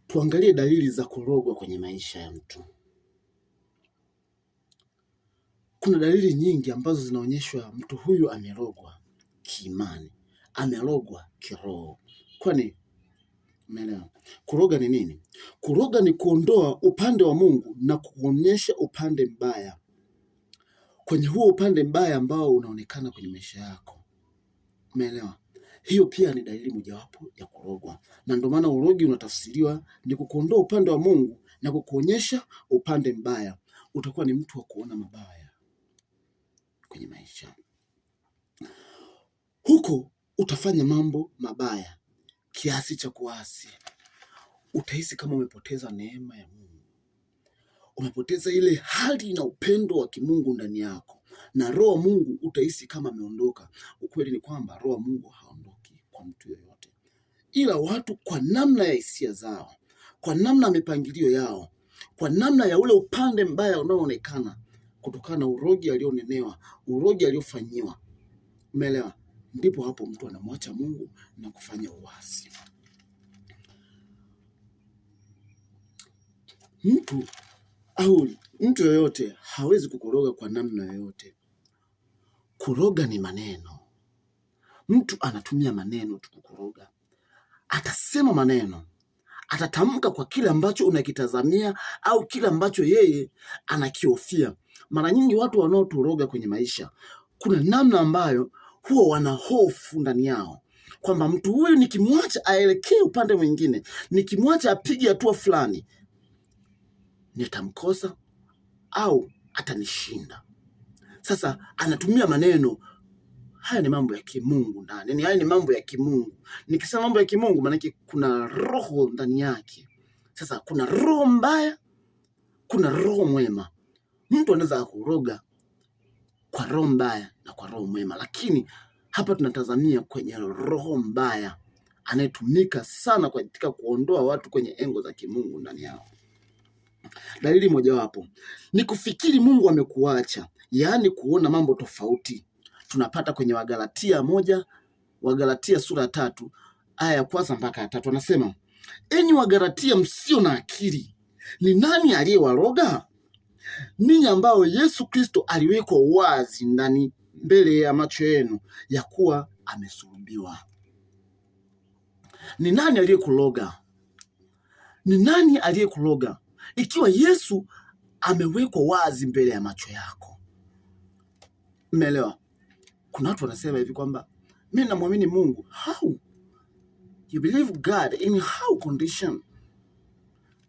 Tuangalie dalili za kurogwa kwenye maisha ya mtu. Kuna dalili nyingi ambazo zinaonyeshwa mtu huyu amerogwa kiimani, amerogwa kiroho. Kwani umeelewa? Kuroga ni nini? Kuroga ni kuondoa upande wa Mungu na kuonyesha upande mbaya kwenye huo upande mbaya ambao unaonekana kwenye maisha yako. Umeelewa? Hiyo pia ni dalili mojawapo ya kurogwa, na ndio maana urogi unatafsiriwa ni kukuondoa upande wa Mungu na kukuonyesha upande mbaya. Utakuwa ni mtu wa kuona mabaya kwenye maisha, huko utafanya mambo mabaya kiasi cha kuasi. Utahisi kama umepoteza neema ya Mungu, umepoteza ile hali na upendo wa kimungu ndani yako, na roho wa Mungu utahisi kama ameondoka. Ukweli ni kwamba roho wa Mungu haondoki kwa mtu yoyote, ila watu kwa namna ya hisia zao, kwa namna ya mipangilio yao, kwa namna ya ule upande mbaya unaoonekana kutokana na urogi alionenewa, urogi aliofanyiwa. Umeelewa? Ndipo hapo mtu anamwacha Mungu na kufanya uasi. Mtu yoyote hawezi kukuroga kwa namna yoyote. Kuroga ni maneno. Mtu anatumia maneno tu kukuroga. Atasema maneno, atatamka kwa kile ambacho unakitazamia au kile ambacho yeye anakihofia. Mara nyingi watu wanaoturoga kwenye maisha, kuna namna ambayo huwa wana hofu ndani yao kwamba mtu huyu nikimwacha aelekee upande mwingine, nikimwacha apige hatua fulani, nitamkosa au atanishinda. Sasa anatumia maneno haya. Ni mambo ya kimungu ndani, haya ni mambo ya kimungu. Nikisema mambo ya kimungu, maana kuna roho ndani yake. Sasa kuna roho mbaya, kuna roho mwema. Mtu anaweza kuroga kwa roho mbaya na kwa roho mwema, lakini hapa tunatazamia kwenye roho mbaya anayetumika sana katika kuondoa watu kwenye engo za kimungu ndani yao. Dalili mojawapo ni kufikiri Mungu amekuacha, yaani kuona mambo tofauti. Tunapata kwenye Wagalatia sura 3 aya ya 1 mpaka 3. Anasema, enyi Wagalatia msio na akili, ni nani aliyewaroga ninyi ambao Yesu Kristo aliwekwa wazi ndani mbele ya macho yenu ya kuwa amesulubiwa? Ni nani aliyekuroga? Ni nani aliyekuroga ikiwa Yesu amewekwa wazi mbele ya macho yako? Umeelewa? Kuna watu wanasema hivi kwamba mimi namwamini Mungu. How? You believe God in how condition?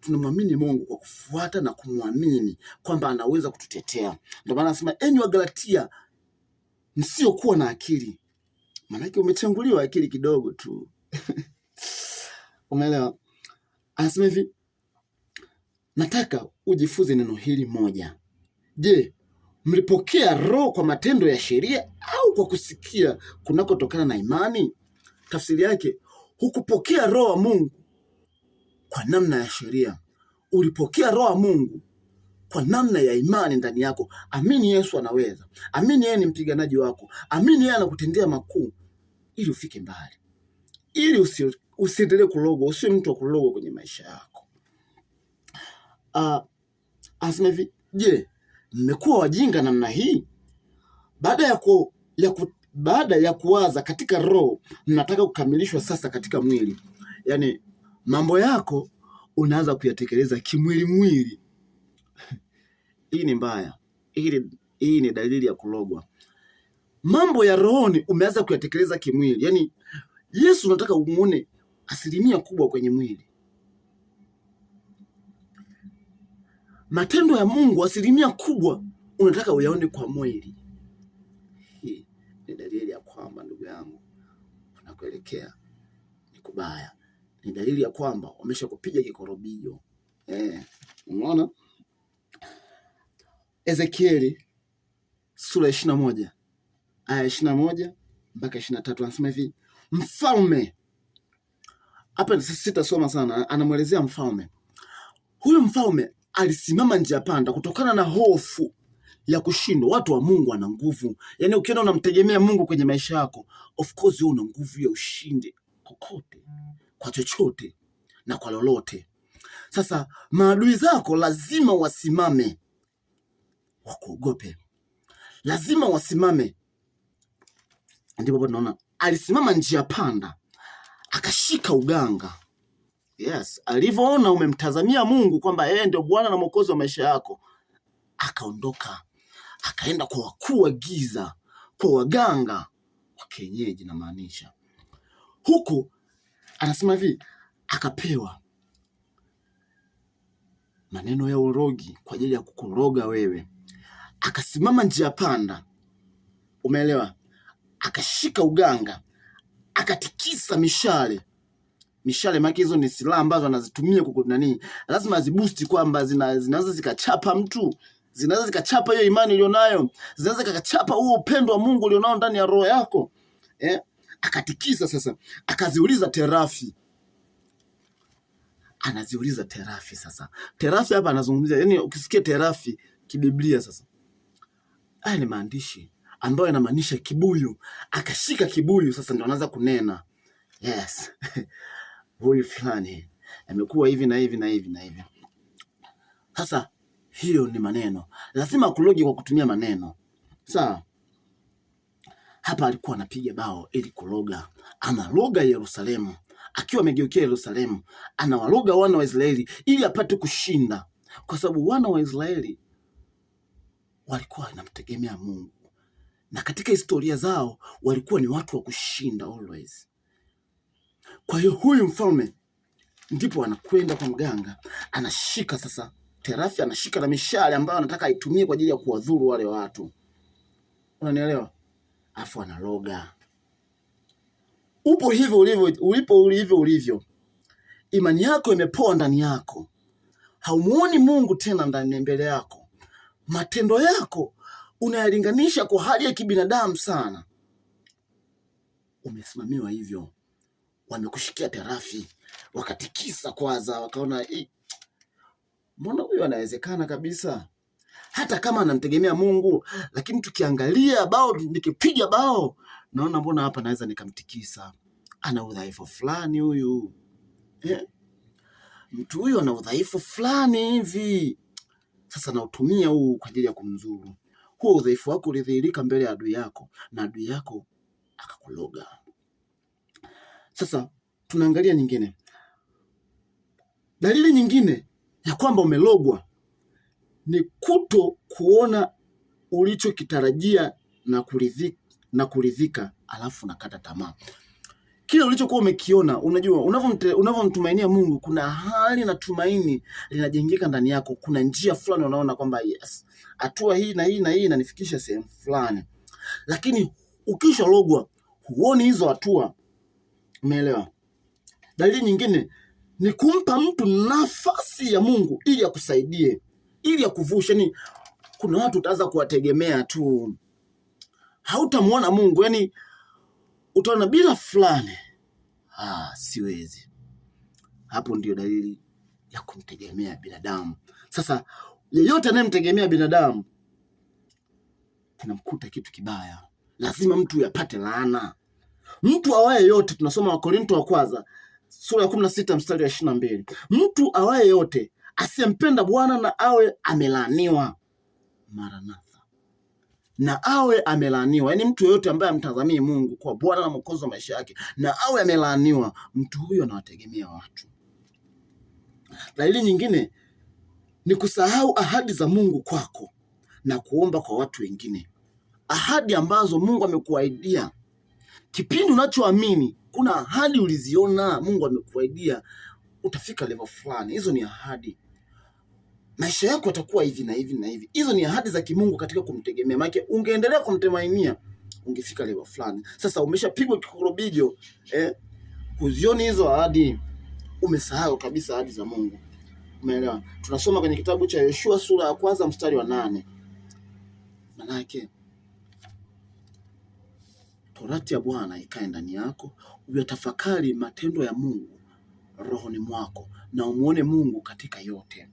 Tunamwamini Mungu kwa kufuata na kumwamini kwamba anaweza kututetea. Ndio maana anasema enyi Wagalatia msiokuwa na akili. Maanake umechanguliwa akili kidogo tu. Umeelewa? Anasema hivi, nataka ujifunze neno hili moja. Je, mlipokea roho kwa matendo ya sheria au kwa kusikia kunakotokana na imani? Tafsiri yake, hukupokea roho wa Mungu kwa namna ya sheria, ulipokea roho wa Mungu kwa namna ya imani ndani yako. Amini Yesu anaweza, amini yeye ni mpiganaji wako, amini yeye anakutendea makuu ili ufike mbali, ili usiendelee kulogwa, usiwe mtu wa kulogwa kwenye maisha yako. Anasema hivi, je, mmekuwa wajinga namna hii? Baada ya kuwaza katika roho, mnataka kukamilishwa sasa katika mwili. Yaani mambo yako unaanza kuyatekeleza kimwili. Hii ni mbaya. Hii ni dalili ya kulogwa. Mambo ya rohoni umeanza kuyatekeleza kimwili. Yaani Yesu unataka umuone asilimia kubwa kwenye mwili. Matendo ya Mungu asilimia kubwa unataka uyaone kwa mwili. Hii ni dalili ya kwamba, ndugu yangu, unakuelekea ni kubaya. Ni dalili ya kwamba wameshakupiga kikorobio. Umeona? Ezekieli sura 21 aya 21 mpaka 23 anasema hivi, mfalme, hapa sitasoma sana, anamwelezea mfalme. Huyu mfalme alisimama njia panda kutokana na hofu ya kushindwa. Watu wa Mungu wana nguvu. Yaani ukiona unamtegemea Mungu kwenye maisha yako, of course wewe una nguvu ya ushindi kokote, kwa chochote na kwa lolote. Sasa maadui zako lazima wasimame, wakuogope, lazima wasimame. Ndipo tunaona alisimama njia panda, akashika uganga. Yes, alivyoona umemtazamia Mungu kwamba yeye ndio Bwana na Mwokozi wa maisha yako, akaondoka akaenda kwa wakuu wa giza, kwa waganga wa kienyeji. Na maanisha huku anasema hivi, akapewa maneno ya urogi kwa ajili ya kukuroga wewe. Akasimama njia panda, umeelewa? Akashika uganga, akatikisa mishale. Maana hizo ni silaha ambazo anazitumia nani, lazima aziboost kwamba zinaweza zikachapa mtu, zinaweza zikachapa hiyo imani ulionayo, zinaweza zikachapa huo upendo wa Mungu ulionao ndani ya roho yako. Akatikisa sasa, akaziuliza terafi. Anaziuliza terafi. Sasa terafi hapa anazungumzia, yani ukisikia terafi kibiblia, sasa haya ni maandishi ambayo yanamaanisha kibuyu. Akashika kibuyu sasa, ndio anaanza kunena. Yes. Huyu fulani amekuwa hivi na hivi na hivi na hivi. Sasa hiyo ni maneno, lazima akuloge kwa kutumia maneno. Sawa, hapa alikuwa anapiga bao ili kuloga, analoga Yerusalemu. Akiwa amegeukia Yerusalemu, anawaloga wana wa Israeli ili apate kushinda, kwa sababu wana wa Israeli walikuwa wanamtegemea Mungu, na katika historia zao walikuwa ni watu wa kushinda always. Kwa hiyo huyu mfalme ndipo anakwenda kwa mganga, anashika sasa terafi, anashika na mishale ambayo anataka aitumie kwa ajili ya kuwadhuru wale watu. Unanielewa? Afu analoga. Upo hivyo ulivyo. Imani yako imepoa ndani yako. Haumuoni Mungu tena ndani mbele yako. Matendo yako unayalinganisha kwa hali ya kibinadamu sana. Umesimamiwa hivyo. Wamekushikia terafi, wakatikisa kwanza, wakaona mbona huyu anawezekana kabisa, hata kama anamtegemea Mungu, lakini tukiangalia bao, nikipiga bao naona mbona hapa naweza nikamtikisa. Ana udhaifu fulani huyu, mtu huyu ana udhaifu fulani hivi. Sasa nautumia huu kwa ajili ya kumzuru. Huo udhaifu wako ulidhihirika mbele ya adui yako, na adui yako akakuloga. Sasa tunaangalia nyingine, dalili nyingine ya kwamba umelogwa ni kuto kuona ulichokitarajia na kuridhika, alafu nakata tamaa. Kile ulichokuwa umekiona, unajua unavyomtumainia Mungu, kuna hali na tumaini linajengeka ndani yako. Kuna njia fulani unaona kwamba yes, hatua hii na hii na hii inanifikisha sehemu fulani, lakini ukishalogwa huoni hizo hatua. Umeelewa? Dalili nyingine ni kumpa mtu nafasi ya Mungu ili akusaidie, ili akuvushe. Yani kuna watu utaanza kuwategemea tu, hautamuona Mungu. Yani utaona bila fulani, siwezi. Hapo ndio dalili ya kumtegemea binadamu. Sasa yeyote anayemtegemea binadamu kinamkuta kitu kibaya. Lazima mtu yapate laana. Mtu awaye yote, tunasoma Wakorintho wa kwanza sura ya 16 mstari wa 22. Mtu awaye yote asiyempenda Bwana na awe amelaaniwa. Maranatha. Na awe amelaaniwa. Yaani mtu yoyote ambaye amtazamii Mungu kwa Bwana na Mwokozi wa maisha yake, na awe amelaaniwa. Mtu huyo anawategemea watu. Dalili nyingine ni kusahau ahadi za Mungu kwako na kuomba kwa watu wengine. Ahadi ambazo Mungu amekuahidia kipindi unachoamini. Kuna ahadi uliziona Mungu amekuahidia utafika level fulani. Hizo ni ahadi. Maisha yako yatakuwa hivi na hivi na hivi. Hizo ni ahadi za kimungu katika kumtegemea. Maana ungeendelea kumtemainia, ungefika level fulani. Sasa umeshapigwa kikorobijo, kuzioni hizo ahadi, umesahau kabisa ahadi za Mungu. Umeelewa? Tunasoma kwenye kitabu cha Yoshua sura ya 1 mstari wa 8. Maana yake Torati ya Bwana ikae ndani yako, uyatafakari matendo ya Mungu rohoni mwako, na umuone Mungu katika yote.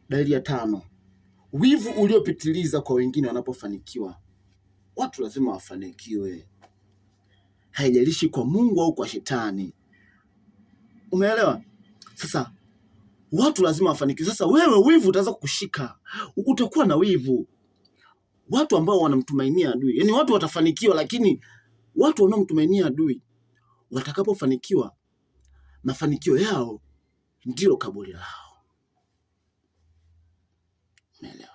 Dalili ya 5, wivu uliopitiliza kwa wengine wanapofanikiwa. Watu lazima wafanikiwe, haijalishi kwa Mungu au kwa shetani. Umeelewa? Sasa watu lazima wafanikiwe. Sasa wewe wivu utaanza kukushika, utakuwa na wivu. Watu ambao wanamtumainia adui, yani watu watafanikiwa, lakini watu wanaomtumainia adui watakapofanikiwa, mafanikio yao ndilo kaburi lao. Umeelewa?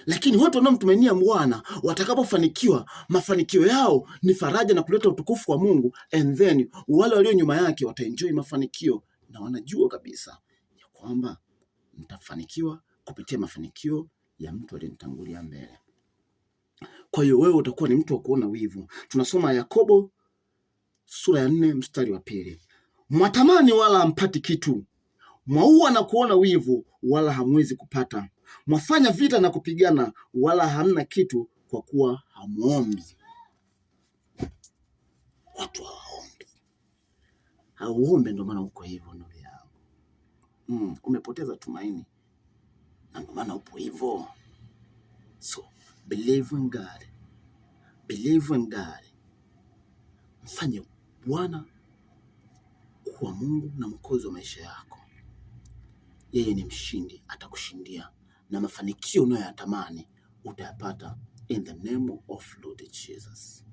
Lakini watu wanaomtumainia Bwana watakapofanikiwa, mafanikio yao ni faraja na kuleta utukufu wa Mungu, and then wale walio nyuma yake wataenjoy mafanikio, na wanajua kabisa ya kwamba mtafanikiwa kupitia mafanikio ya mtu aliyenitangulia mbele. Kwa hiyo wewe utakuwa ni mtu wa kuona wivu. Tunasoma Yakobo sura ya 4 mstari wa 2. Mwatamani wala hampati kitu, mwaua na kuona wivu wala hamwezi kupata, mwafanya vita na kupigana wala hamna kitu, kwa kuwa hamuombi. Watu hauombe, ndio maana uko hivyo ndugu yangu. Umepoteza tumaini na ndio maana upo hivyo. So believe in God. Believe in God. Mfanye Bwana kuwa Mungu na Mwokozi wa maisha yako. Yeye ni mshindi, atakushindia, na mafanikio unayoyatamani utayapata in the name of Lord Jesus.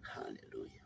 Hallelujah.